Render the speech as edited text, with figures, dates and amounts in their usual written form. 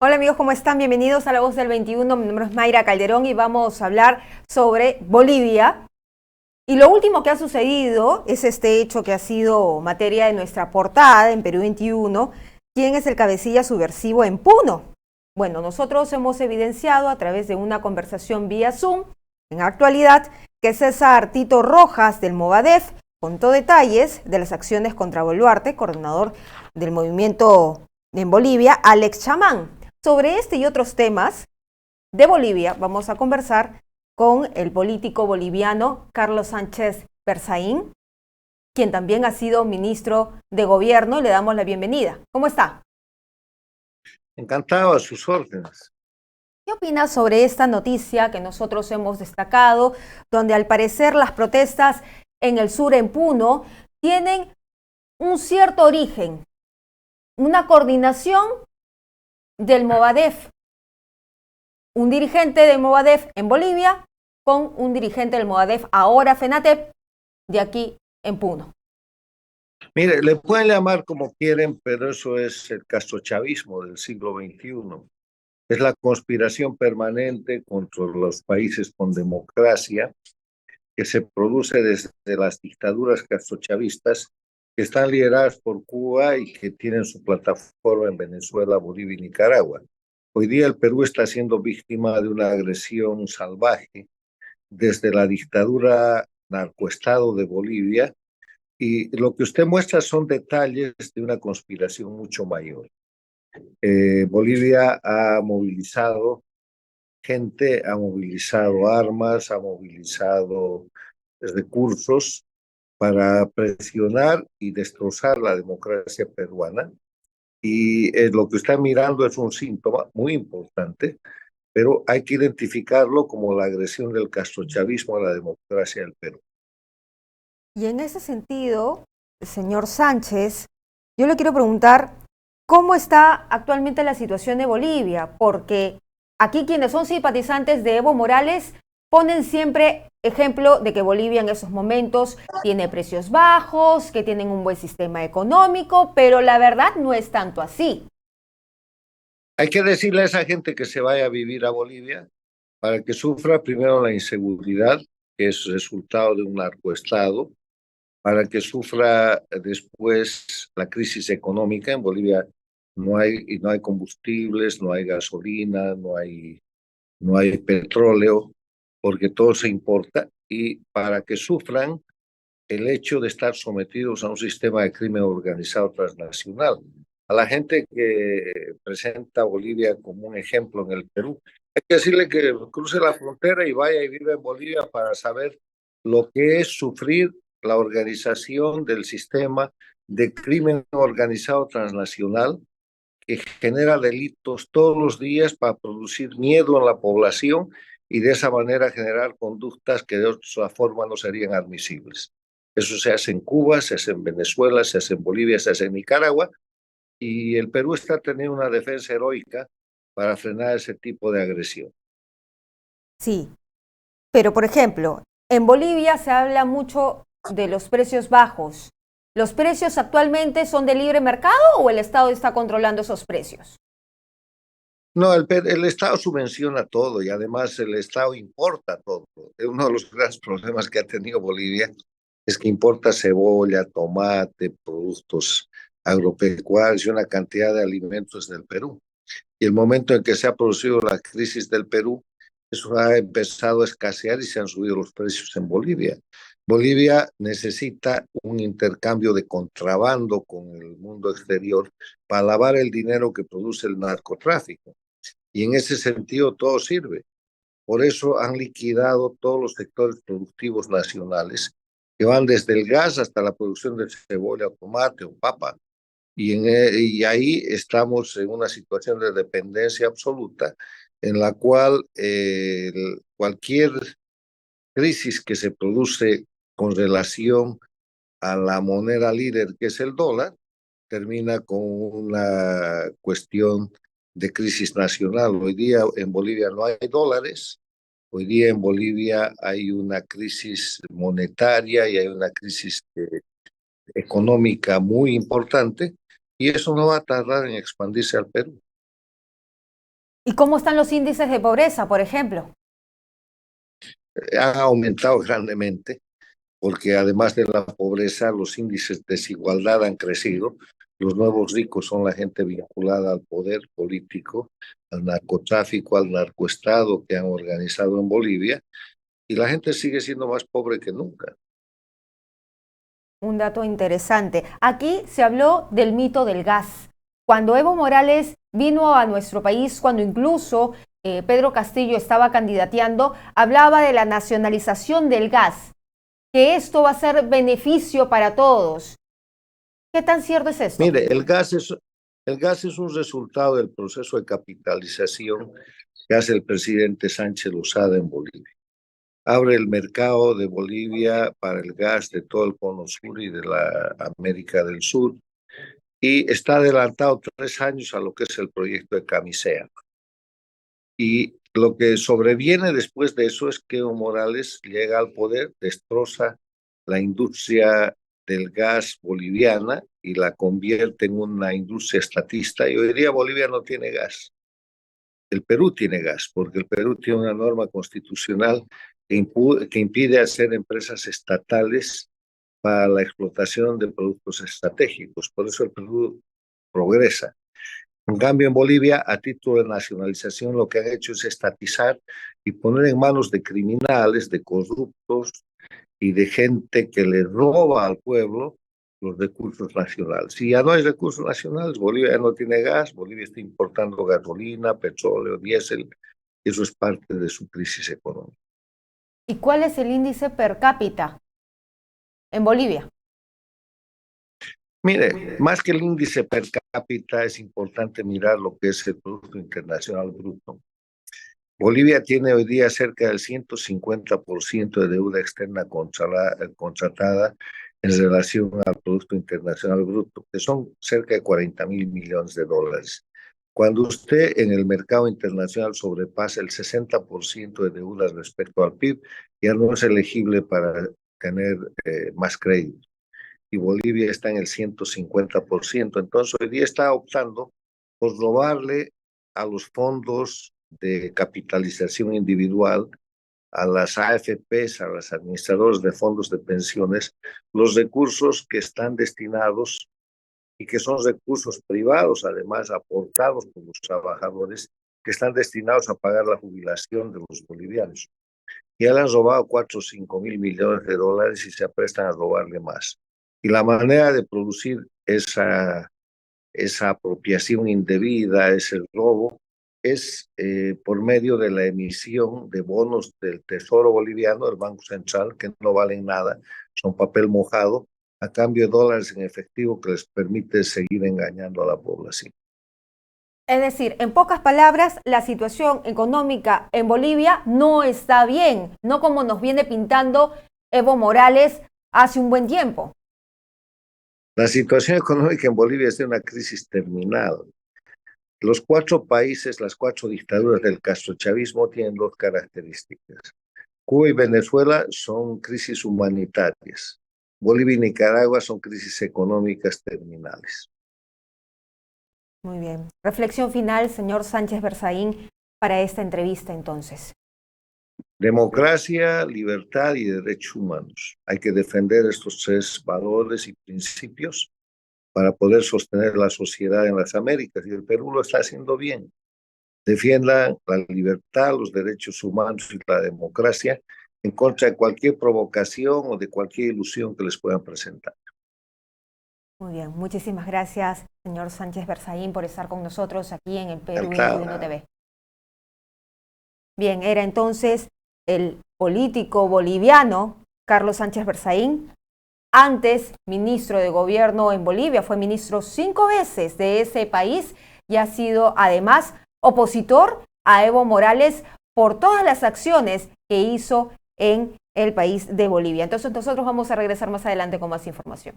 Hola amigos, ¿cómo están? Bienvenidos a La Voz del 21. Mi nombre es Mayra Calderón y vamos a hablar sobre Bolivia. Y lo último que ha sucedido es este hecho que ha sido materia de nuestra portada en Perú 21. ¿Quién es el cabecilla subversivo en Puno? Bueno, nosotros hemos evidenciado a través de una conversación vía Zoom, en actualidad, que César Tito Rojas del Movadef contó detalles de las acciones contra Boluarte, coordinador del movimiento en Bolivia, Alex Chamán. Sobre este y otros temas de Bolivia vamos a conversar con el político boliviano Carlos Sánchez Berzaín, quien también ha sido ministro de gobierno, y le damos la bienvenida. ¿Cómo está? Encantado a sus órdenes. ¿Qué opina sobre esta noticia que nosotros hemos destacado, donde al parecer las protestas en el sur, en Puno, tienen un cierto origen, una coordinación del Movadef, un dirigente del Movadef en Bolivia con un dirigente del Movadef, ahora FENATEP, de aquí en Puno? Mire, le pueden llamar como quieren, pero eso es el castrochavismo del siglo XXI. Es la conspiración permanente contra los países con democracia que se produce desde las dictaduras castrochavistas que están lideradas por Cuba y que tienen su plataforma en Venezuela, Bolivia y Nicaragua. Hoy día el Perú está siendo víctima de una agresión salvaje desde la dictadura narcoestado de Bolivia. Y lo que usted muestra son detalles de una conspiración mucho mayor. Bolivia ha movilizado gente, ha movilizado armas, ha movilizado recursos para presionar y destrozar la democracia peruana. Y lo que está mirando es un síntoma muy importante, pero hay que identificarlo como la agresión del castrochavismo a la democracia del Perú. Y en ese sentido, señor Sánchez, yo le quiero preguntar cómo está actualmente la situación de Bolivia, porque aquí quienes son simpatizantes de Evo Morales ponen siempre ejemplo de que Bolivia en esos momentos tiene precios bajos, que tienen un buen sistema económico, pero la verdad no es tanto así. Hay que decirle a esa gente que se vaya a vivir a Bolivia para que sufra primero la inseguridad, que es resultado de un narcoestado, para que sufra después la crisis económica. En Bolivia no hay combustibles, no hay gasolina, no hay petróleo, porque todo se importa, y para que sufran el hecho de estar sometidos a un sistema de crimen organizado transnacional. A la gente que presenta a Bolivia como un ejemplo en el Perú, hay que decirle que cruce la frontera y vaya y viva en Bolivia para saber lo que es sufrir la organización del sistema de crimen organizado transnacional que genera delitos todos los días para producir miedo en la población y de esa manera generar conductas que de otra forma no serían admisibles. Eso se hace en Cuba, se hace en Venezuela, se hace en Bolivia, se hace en Nicaragua, y el Perú está teniendo una defensa heroica para frenar ese tipo de agresión. Sí, pero por ejemplo, en Bolivia se habla mucho de los precios bajos. ¿Los precios actualmente son de libre mercado o el Estado está controlando esos precios? No, el Estado subvenciona todo y además el Estado importa todo. Uno de los grandes problemas que ha tenido Bolivia es que importa cebolla, tomate, productos agropecuarios y una cantidad de alimentos del Perú. Y el momento en que se ha producido la crisis del Perú, eso ha empezado a escasear y se han subido los precios en Bolivia. Bolivia necesita un intercambio de contrabando con el mundo exterior para lavar el dinero que produce el narcotráfico. Y en ese sentido todo sirve. Por eso han liquidado todos los sectores productivos nacionales, que van desde el gas hasta la producción de cebolla, tomate o papa. Y ahí estamos en una situación de dependencia absoluta en la cual cualquier crisis que se produce con relación a la moneda líder, que es el dólar, termina con una cuestión de crisis nacional. Hoy día en Bolivia no hay dólares, hoy día en Bolivia hay una crisis monetaria y hay una crisis económica muy importante, y eso no va a tardar en expandirse al Perú. ¿Y cómo están los índices de pobreza, por ejemplo? Han aumentado grandemente porque además de la pobreza, los índices de desigualdad han crecido. Los nuevos ricos son la gente vinculada al poder político, al narcotráfico, al narcoestado que han organizado en Bolivia, y la gente sigue siendo más pobre que nunca. Un dato interesante. Aquí se habló del mito del gas. Cuando Evo Morales vino a nuestro país, cuando incluso Pedro Castillo estaba candidateando, hablaba de la nacionalización del gas, que esto va a ser beneficio para todos. ¿Qué tan cierto es esto? Mire, el gas es un resultado del proceso de capitalización que hace el presidente Sánchez Lozada en Bolivia. Abre el mercado de Bolivia para el gas de todo el cono sur y de la América del Sur, y está adelantado 3 años a lo que es el proyecto de Camisea. Y lo que sobreviene después de eso es que Evo Morales llega al poder, destroza la industria del gas boliviana y la convierte en una industria estatista. Y hoy día Bolivia no tiene gas. El Perú tiene gas, porque el Perú tiene una norma constitucional que impide hacer empresas estatales para la explotación de productos estratégicos. Por eso el Perú progresa. En cambio, en Bolivia, a título de nacionalización, lo que han hecho es estatizar y poner en manos de criminales, de corruptos y de gente que le roba al pueblo los recursos nacionales. Si ya no hay recursos nacionales, Bolivia ya no tiene gas, Bolivia está importando gasolina, petróleo, diésel, y eso es parte de su crisis económica. ¿Y cuál es el índice per cápita en Bolivia? Mire, más que el índice per cápita, es importante mirar lo que es el Producto Internacional Bruto. Bolivia tiene hoy día cerca del 150% de deuda externa contratada en relación al Producto Internacional Bruto, que son cerca de 40.000 millones de dólares. Cuando usted en el mercado internacional sobrepasa el 60% de deuda respecto al PIB, ya no es elegible para tener más crédito. Y Bolivia está en el 150%. Entonces, hoy día está optando por robarle a los fondos de capitalización individual, a las AFPs, a los administradores de fondos de pensiones, los recursos que están destinados y que son recursos privados, además aportados por los trabajadores, que están destinados a pagar la jubilación de los bolivianos. Ya le han robado 4 o 5 mil millones de dólares y se aprestan a robarle más. Y la manera de producir esa apropiación indebida, ese robo, es por medio de la emisión de bonos del Tesoro Boliviano, del Banco Central, que no valen nada, son papel mojado, a cambio de dólares en efectivo que les permite seguir engañando a la población. Es decir, en pocas palabras, la situación económica en Bolivia no está bien, no como nos viene pintando Evo Morales hace un buen tiempo. La situación económica en Bolivia es de una crisis terminal. Los 4 países, las 4 dictaduras del castrochavismo tienen 2 características. Cuba y Venezuela son crisis humanitarias. Bolivia y Nicaragua son crisis económicas terminales. Muy bien. Reflexión final, señor Sánchez Berzaín, para esta entrevista entonces. Democracia, libertad y derechos humanos. Hay que defender estos 3 valores y principios para poder sostener la sociedad en las Américas, y el Perú lo está haciendo bien. Defiendan la libertad, los derechos humanos y la democracia en contra de cualquier provocación o de cualquier ilusión que les puedan presentar. Muy bien, muchísimas gracias, señor Sánchez Berzaín, por estar con nosotros aquí en el Perú 21 TV. Bien, era entonces el político boliviano Carlos Sánchez Berzaín, antes ministro de gobierno en Bolivia, fue ministro 5 veces de ese país y ha sido además opositor a Evo Morales por todas las acciones que hizo en el país de Bolivia. Entonces nosotros vamos a regresar más adelante con más información.